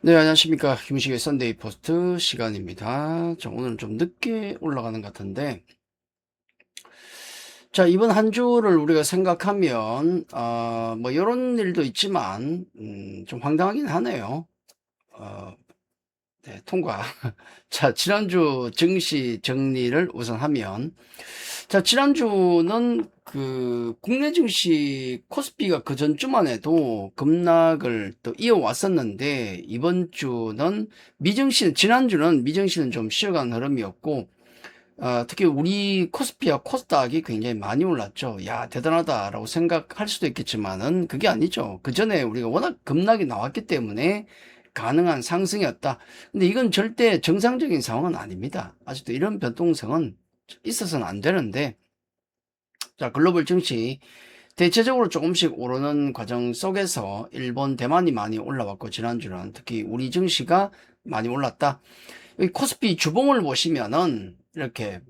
네, 안녕하십니까. 김식의 썬데이 포스트 시간입니다. 자, 오늘은 좀 늦게 올라가는 것 같은데, 자, 이번 한 주를 우리가 생각하면, 뭐, 이런 일도 있지만, 좀 황당하긴 하네요. 어, 네, 통과. 자, 지난주 증시 정리를 우선 하면, 자, 지난주는 그 국내 증시 코스피가 그 전주만 해도 급락을 또 이어왔었는데, 이번 주는 지난주는 미증시는 좀 쉬어간 흐름이었고, 특히 우리 코스피와 코스닥이 굉장히 많이 올랐죠. 야, 대단하다라고 생각할 수도 있겠지만은 그게 아니죠. 그 전에 우리가 워낙 급락이 나왔기 때문에 가능한 상승이었다. 근데 이건 절대 정상적인 상황은 아닙니다. 아직도 이런 변동성은 있어서는 안 되는데, 자, 글로벌 증시 대체적으로 조금씩 오르는 과정 속에서 일본, 대만이 많이 올라왔고, 지난주는 특히 우리 증시가 많이 올랐다. 여기 코스피 주봉을 보시면은 이렇게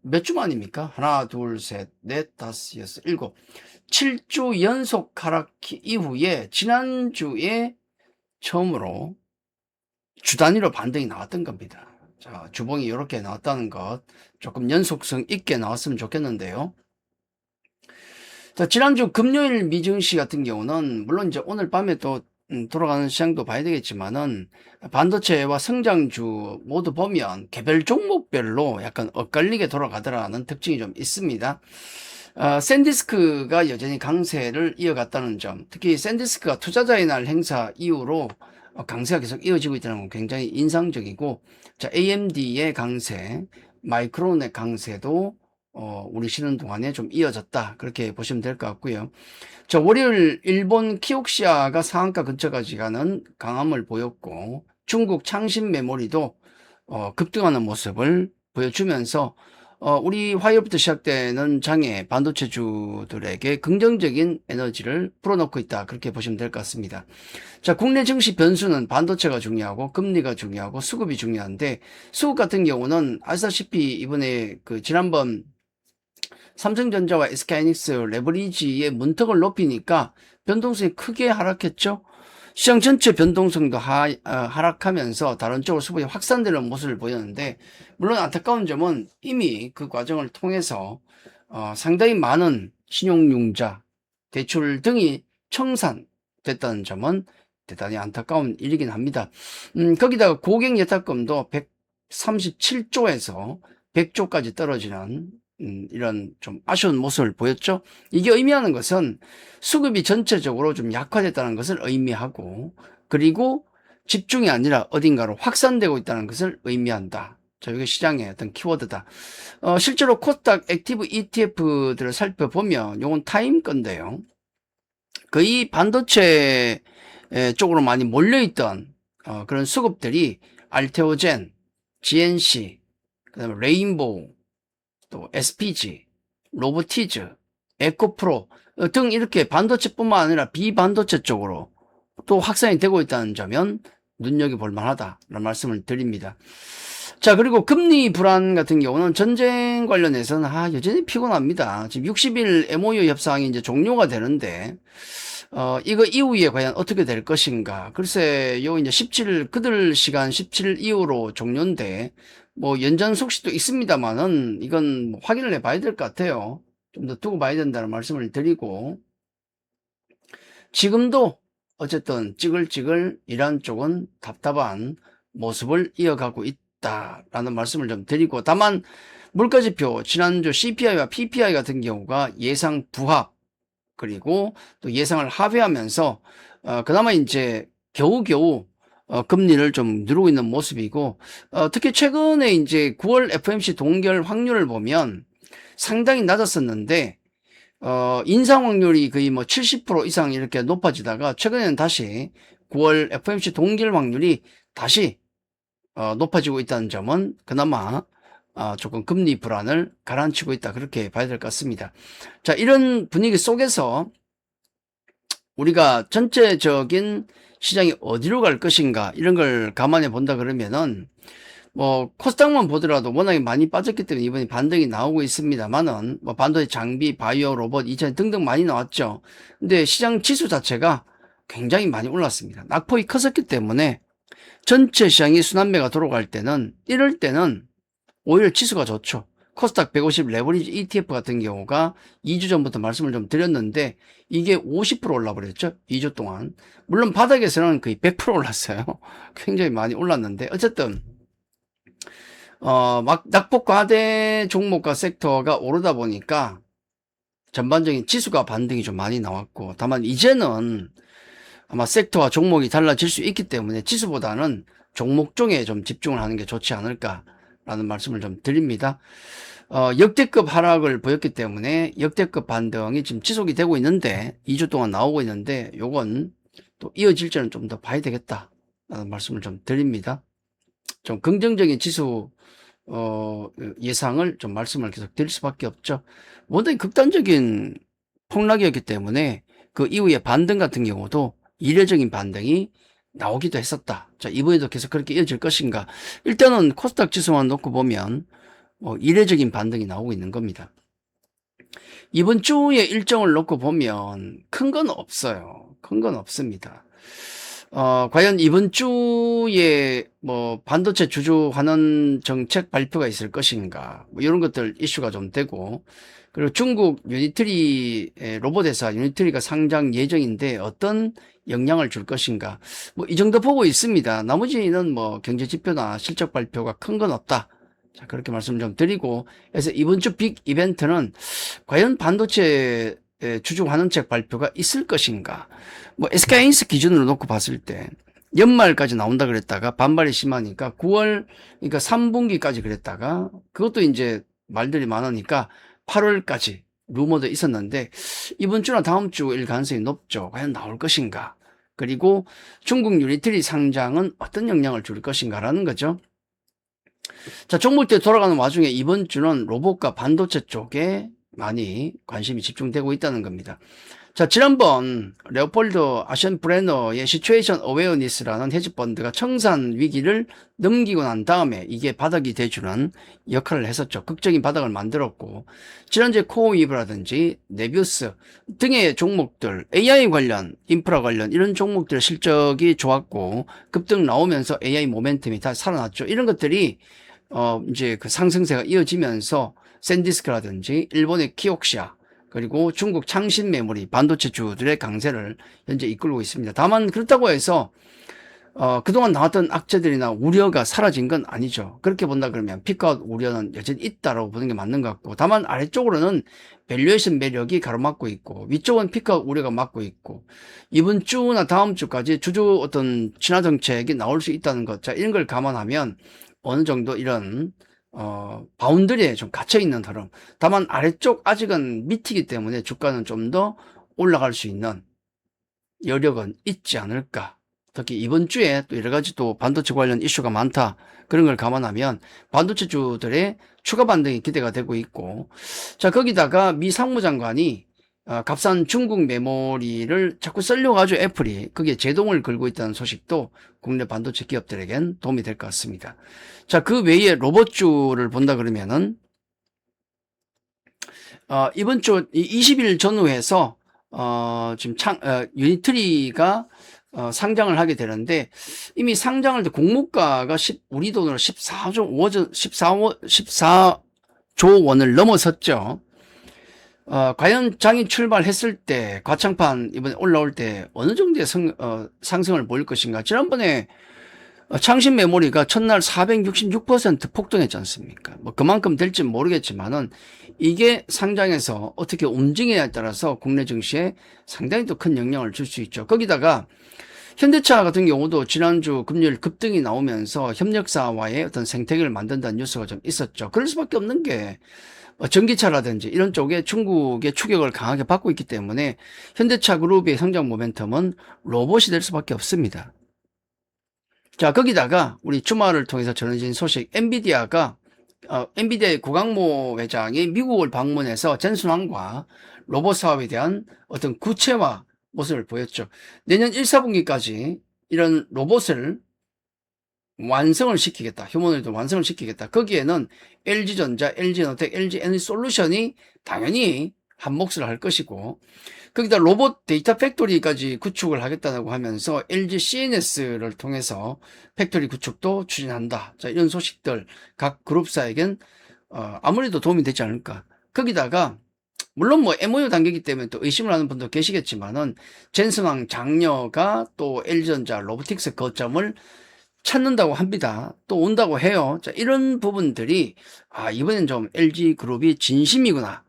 몇 주 만입니까? 하나, 둘, 셋, 넷, 다섯, 여섯, 일곱, 7주 연속 하락 이후에 지난주에 처음으로 주 단위로 반등이 나왔던 겁니다. 자, 주봉이 이렇게 나왔다는 것 조금 연속성 있게 나왔으면 좋겠는데요. 자, 지난주 금요일 미증시 같은 경우는 물론 이제 오늘 밤에 또 돌아가는 시장도 봐야 되겠지만은 반도체와 성장주 모두 보면 개별 종목별로 약간 엇갈리게 돌아가더라는 특징이 좀 있습니다. 샌디스크가 여전히 강세를 이어갔다는 점, 특히 샌디스크가 투자자의 날 행사 이후로 강세가 계속 이어지고 있다는 건 굉장히 인상적이고, 자, AMD의 강세, 마이크론의 강세도 우리 쉬는 동안에 좀 이어졌다. 그렇게 보시면 될 것 같고요. 자, 월요일 일본 키옥시아가 상한가 근처까지 가는 강함을 보였고, 중국 창신 메모리도 급등하는 모습을 보여주면서 우리 화요일부터 시작되는 장에 반도체주들에게 긍정적인 에너지를 불어넣고 있다. 그렇게 보시면 될 것 같습니다. 자, 국내 증시 변수는 반도체가 중요하고 금리가 중요하고 수급이 중요한데, 수급 같은 경우는 아시다시피 이번에 그 지난번 삼성전자와 SK하이닉스 레버리지의 문턱을 높이니까 변동성이 크게 하락했죠. 시장 전체 변동성도 하락하면서 다른 쪽으로 수급이 확산되는 모습을 보였는데, 물론 안타까운 점은 이미 그 과정을 통해서 상당히 많은 신용융자, 대출 등이 청산됐다는 점은 대단히 안타까운 일이긴 합니다. 거기다가 고객 예탁금도 137조에서 100조까지 떨어지는 이런 좀 아쉬운 모습을 보였죠. 이게 의미하는 것은 수급이 전체적으로 좀 약화됐다는 것을 의미하고, 그리고 집중이 아니라 어딘가로 확산되고 있다는 것을 의미한다. 자, 이게 시장의 어떤 키워드다. 실제로 코스닥 액티브 ETF들을 살펴보면 요건 타임 건데요. 거의 반도체 쪽으로 많이 몰려있던 그런 수급들이 알테오젠, GNC, 그다음에 레인보우, 또 SPG, 로보티즈, 에코프로 등 이렇게 반도체뿐만 아니라 비반도체 쪽으로 또 확산이 되고 있다는 점은 눈여겨볼 만하다라는 말씀을 드립니다. 자, 그리고 금리 불안 같은 경우는 전쟁 관련해서는 여전히 피곤합니다. 지금 60일 MOU 협상이 이제 종료가 되는데 이거 이후에 과연 어떻게 될 것인가. 글쎄, 요 이제 17일, 그들 시간 17일 이후로 종료인데, 뭐 연장 속시도 있습니다만은 이건 뭐 확인을 해봐야 될 것 같아요. 좀 더 두고 봐야 된다는 말씀을 드리고, 지금도 어쨌든 찌글찌글 이란 쪽은 답답한 모습을 이어가고 있다라는 말씀을 좀 드리고, 다만 물가지표 지난주 CPI와 PPI 같은 경우가 예상 부합, 그리고 또 예상을 합의하면서 그나마 이제 겨우겨우 금리를 좀 누르고 있는 모습이고, 특히 최근에 이제 9월 FOMC 동결 확률을 보면 상당히 낮았었는데 인상 확률이 거의 뭐 70% 이상 이렇게 높아지다가 최근에는 다시 9월 FOMC 동결 확률이 다시 높아지고 있다는 점은 그나마 조금 금리 불안을 가라앉히고 있다, 그렇게 봐야 될 것 같습니다. 자, 이런 분위기 속에서 우리가 전체적인 시장이 어디로 갈 것인가 이런 걸 감안해 본다 그러면은 뭐 코스닥만 보더라도 워낙에 많이 빠졌기 때문에 이번에 반등이 나오고 있습니다만은 뭐 반도체 장비, 바이오, 로봇, 2차 등등 많이 나왔죠. 근데 시장 지수 자체가 굉장히 많이 올랐습니다. 낙폭이 컸었기 때문에 전체 시장이 순환매가 돌아갈 때는, 이럴 때는 오히려 지수가 좋죠. 코스닥 150 레버리지 ETF 같은 경우가 2주 전부터 말씀을 좀 드렸는데 이게 50% 올라버렸죠. 2주 동안. 물론 바닥에서는 거의 100% 올랐어요. 굉장히 많이 올랐는데 어쨌든 막 낙폭과대 종목과 섹터가 오르다 보니까 전반적인 지수가 반등이 좀 많이 나왔고, 다만 이제는 아마 섹터와 종목이 달라질 수 있기 때문에 지수보다는 종목 중에 좀 집중을 하는 게 좋지 않을까라는 말씀을 좀 드립니다. 역대급 하락을 보였기 때문에 역대급 반등이 지금 지속이 되고 있는데 2주 동안 나오고 있는데 요건 또 이어질지는 좀 더 봐야 되겠다라는 말씀을 좀 드립니다. 좀 긍정적인 지수 예상을 좀 말씀을 계속 드릴 수밖에 없죠. 워낙 극단적인 폭락이었기 때문에 그 이후에 반등 같은 경우도 이례적인 반등이 나오기도 했었다. 자, 이번에도 계속 그렇게 이어질 것인가? 일단은 코스닥 지수만 놓고 보면 이례적인 반등이 나오고 있는 겁니다. 이번 주의 일정을 놓고 보면 큰 건 없어요. 큰 건 없습니다. 과연 이번 주에 뭐 반도체 주주 환원 정책 발표가 있을 것인가, 뭐 이런 것들 이슈가 좀 되고, 그리고 중국 유니트리 로봇 회사 유니트리가 상장 예정인데 어떤 영향을 줄 것인가, 뭐 이 정도 보고 있습니다. 나머지는 뭐 경제 지표나 실적 발표가 큰 건 없다. 자, 그렇게 말씀 좀 드리고, 그래서 이번 주 빅 이벤트는 과연 반도체 주주 환원책 발표가 있을 것인가. 뭐 SK하이닉스 기준으로 놓고 봤을 때 연말까지 나온다 그랬다가 반발이 심하니까 9월, 그러니까 3분기까지 그랬다가 그것도 이제 말들이 많으니까 8월까지 루머도 있었는데 이번 주나 다음 주일 가능성이 높죠. 과연 나올 것인가. 그리고 중국 유니트리 상장은 어떤 영향을 줄 것인가라는 거죠. 자, 종목들 돌아가는 와중에 이번 주는 로봇과 반도체 쪽에 많이 관심이 집중되고 있다는 겁니다. 자, 지난번 레오폴드 아시안 브레너의 시츄에이션 어웨어니스라는 헤지펀드가 청산 위기를 넘기고 난 다음에 이게 바닥이 돼주는 역할을 했었죠. 극적인 바닥을 만들었고, 지난주에 코어위브라든지 네비우스 등의 종목들, AI 관련, 인프라 관련 이런 종목들 실적이 좋았고 급등 나오면서 AI 모멘텀이 다 살아났죠. 이런 것들이 이제 그 상승세가 이어지면서 샌디스크라든지 일본의 키옥시아, 그리고 중국 창신 메모리 반도체주들의 강세를 현재 이끌고 있습니다. 다만 그렇다고 해서 그동안 나왔던 악재들이나 우려가 사라진 건 아니죠. 그렇게 본다 그러면 피크아웃 우려는 여전히 있다라고 보는 게 맞는 것 같고, 다만 아래쪽으로는 밸류에이션 매력이 가로막고 있고 위쪽은 피크아웃 우려가 막고 있고, 이번 주나 다음 주까지 주주 어떤 진화 정책이 나올 수 있다는 것, 자, 이런 걸 감안하면 어느 정도 이런 바운더리에 좀 갇혀있는 흐름, 다만 아래쪽 아직은 밑이기 때문에 주가는 좀 더 올라갈 수 있는 여력은 있지 않을까. 특히 이번 주에 또 여러 가지 또 반도체 관련 이슈가 많다, 그런 걸 감안하면 반도체주들의 추가 반등이 기대가 되고 있고, 자, 거기다가 미 상무장관이 값싼 중국 메모리를 자꾸 쓰려고 하죠. 애플이 거기에 제동을 걸고 있다는 소식도 국내 반도체 기업들에겐 도움이 될 것 같습니다. 자, 그 외에 로봇주를 본다 그러면은 이번 주 20일 전후해서 지금 유니트리가 상장을 하게 되는데, 이미 상장할 때 공모가가 우리 돈으로 14조 원을 넘어섰죠. 과연 장이 출발했을 때 과창판 이번에 올라올 때 어느 정도의 상승을 보일 것인가. 지난번에 창신 메모리가 첫날 466% 폭등했지 않습니까? 뭐 그만큼 될지 모르겠지만은 이게 상장해서 어떻게 움직이냐에 따라서 국내 증시에 상당히 또 큰 영향을 줄 수 있죠. 거기다가 현대차 같은 경우도 지난주 금요일 급등이 나오면서 협력사와의 어떤 생태계를 만든다는 뉴스가 좀 있었죠. 그럴 수밖에 없는 게 전기차라든지 이런 쪽에 중국의 추격을 강하게 받고 있기 때문에 현대차 그룹의 성장 모멘텀은 로봇이 될 수밖에 없습니다. 자, 거기다가 우리 주말을 통해서 전해진 소식, 엔비디아의 구강모 회장이 미국을 방문해서 전순환과 로봇 사업에 대한 어떤 구체화 모습을 보였죠. 내년 1, 4분기까지 이런 로봇을 완성을 시키겠다. 휴머노이드 완성을 시키겠다. 거기에는 LG전자, LG에너텍, LG에너지솔루션이 당연히 한 몫을 할 것이고, 거기다 로봇 데이터 팩토리까지 구축을 하겠다고 하면서 LG CNS를 통해서 팩토리 구축도 추진한다. 자, 이런 소식들 각 그룹사에겐 아무래도 도움이 되지 않을까. 거기다가 물론 뭐 MOU 단계이기 때문에 또 의심을 하는 분도 계시겠지만은 젠슨왕 장녀가 또 LG전자 로보틱스 거점을 찾는다고 합니다. 또 온다고 해요. 자, 이런 부분들이 이번엔 좀 LG그룹이 진심이구나,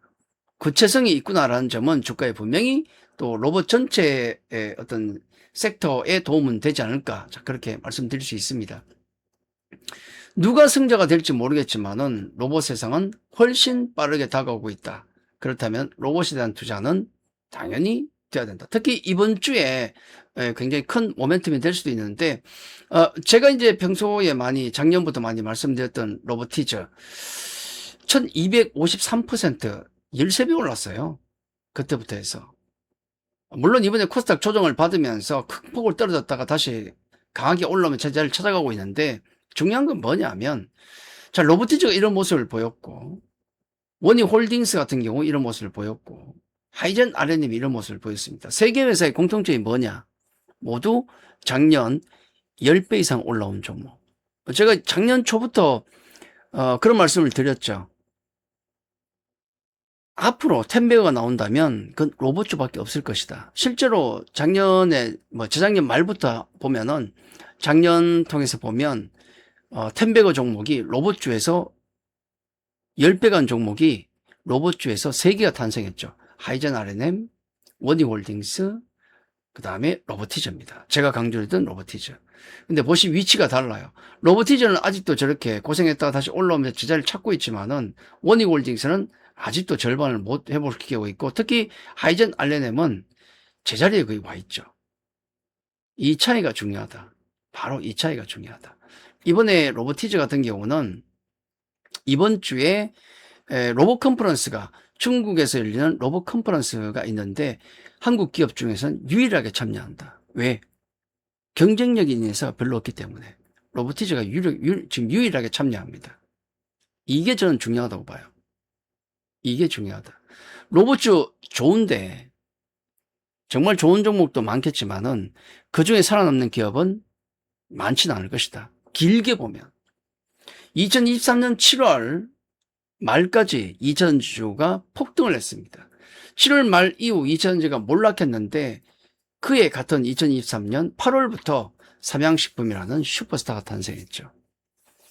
구체성이 있구나라는 점은 주가에 분명히 또 로봇 전체의 어떤 섹터에 도움은 되지 않을까, 자, 그렇게 말씀드릴 수 있습니다. 누가 승자가 될지 모르겠지만은 로봇 세상은 훨씬 빠르게 다가오고 있다. 그렇다면 로봇에 대한 투자는 당연히 돼야 된다. 특히 이번 주에 굉장히 큰 모멘텀이 될 수도 있는데, 제가 이제 평소에 작년부터 많이 말씀드렸던 로보티즈 1253% 13배 올랐어요. 그때부터 해서. 물론 이번에 코스닥 조정을 받으면서 큰 폭을 떨어졌다가 다시 강하게 올라오면 제자리를 찾아가고 있는데, 중요한 건 뭐냐면, 자, 로보티즈가 이런 모습을 보였고, 원희홀딩스 같은 경우 이런 모습을 보였고, 하이젠 RNM이 이런 모습을 보였습니다. 세 개 회사의 공통점이 뭐냐? 모두 작년 10배 이상 올라온 종목. 제가 작년 초부터 그런 말씀을 드렸죠. 앞으로 10배가 나온다면 그건 로봇주밖에 없을 것이다. 실제로 작년에 재작년 말부터 보면은, 작년 통해서 보면 10배가 종목이 로봇주에서 10배 간 종목이 로봇주에서 3개가 탄생했죠. 하이젠 RNM, 원희홀딩스, 그 다음에 로보티즈입니다. 제가 강조했던 로보티즈. 근데 보시 위치가 달라요. 로보티즈는 아직도 저렇게 고생했다가 다시 올라오면서 제자리를 찾고 있지만은, 원희홀딩스는 아직도 절반을 못 회복시키고 있고, 특히 하이젠 RNM은 제자리에 거의 와 있죠. 이 차이가 중요하다. 바로 이 차이가 중요하다. 이번에 로보티즈 같은 경우는 이번 주에 로봇 컨퍼런스가, 중국에서 열리는 로봇 컨퍼런스가 있는데 한국 기업 중에서는 유일하게 참여한다. 왜? 경쟁력이 인해서 별로 없기 때문에 로보티즈가 지금 유일하게 참여합니다. 이게 저는 중요하다고 봐요. 이게 중요하다. 로봇주 좋은데, 정말 좋은 종목도 많겠지만은 그 중에 살아남는 기업은 많지는 않을 것이다. 길게 보면 2023년 7월 말까지 이전주가 폭등을 했습니다. 7월 말 이후 이전주가 몰락했는데, 그해 같은 2023년 8월부터 삼양식품이라는 슈퍼스타가 탄생했죠.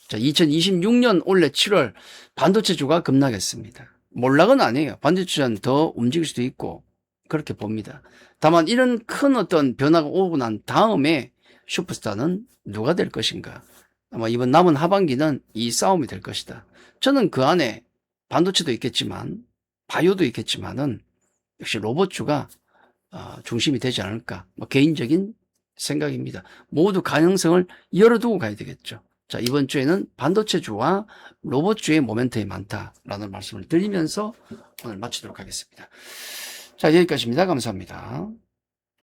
자, 2026년 올해 7월 반도체주가 급락했습니다. 몰락은 아니에요. 반도체주는 더 움직일 수도 있고 그렇게 봅니다. 다만 이런 큰 어떤 변화가 오고 난 다음에 슈퍼스타는 누가 될 것인가? 아마 이번 남은 하반기는 이 싸움이 될 것이다. 저는 그 안에 반도체도 있겠지만 바이오도 있겠지만은 역시 로봇주가 중심이 되지 않을까, 개인적인 생각입니다. 모두 가능성을 열어두고 가야 되겠죠. 자, 이번 주에는 반도체주와 로봇주의 모멘텀이 많다라는 말씀을 드리면서 오늘 마치도록 하겠습니다. 자, 여기까지입니다. 감사합니다.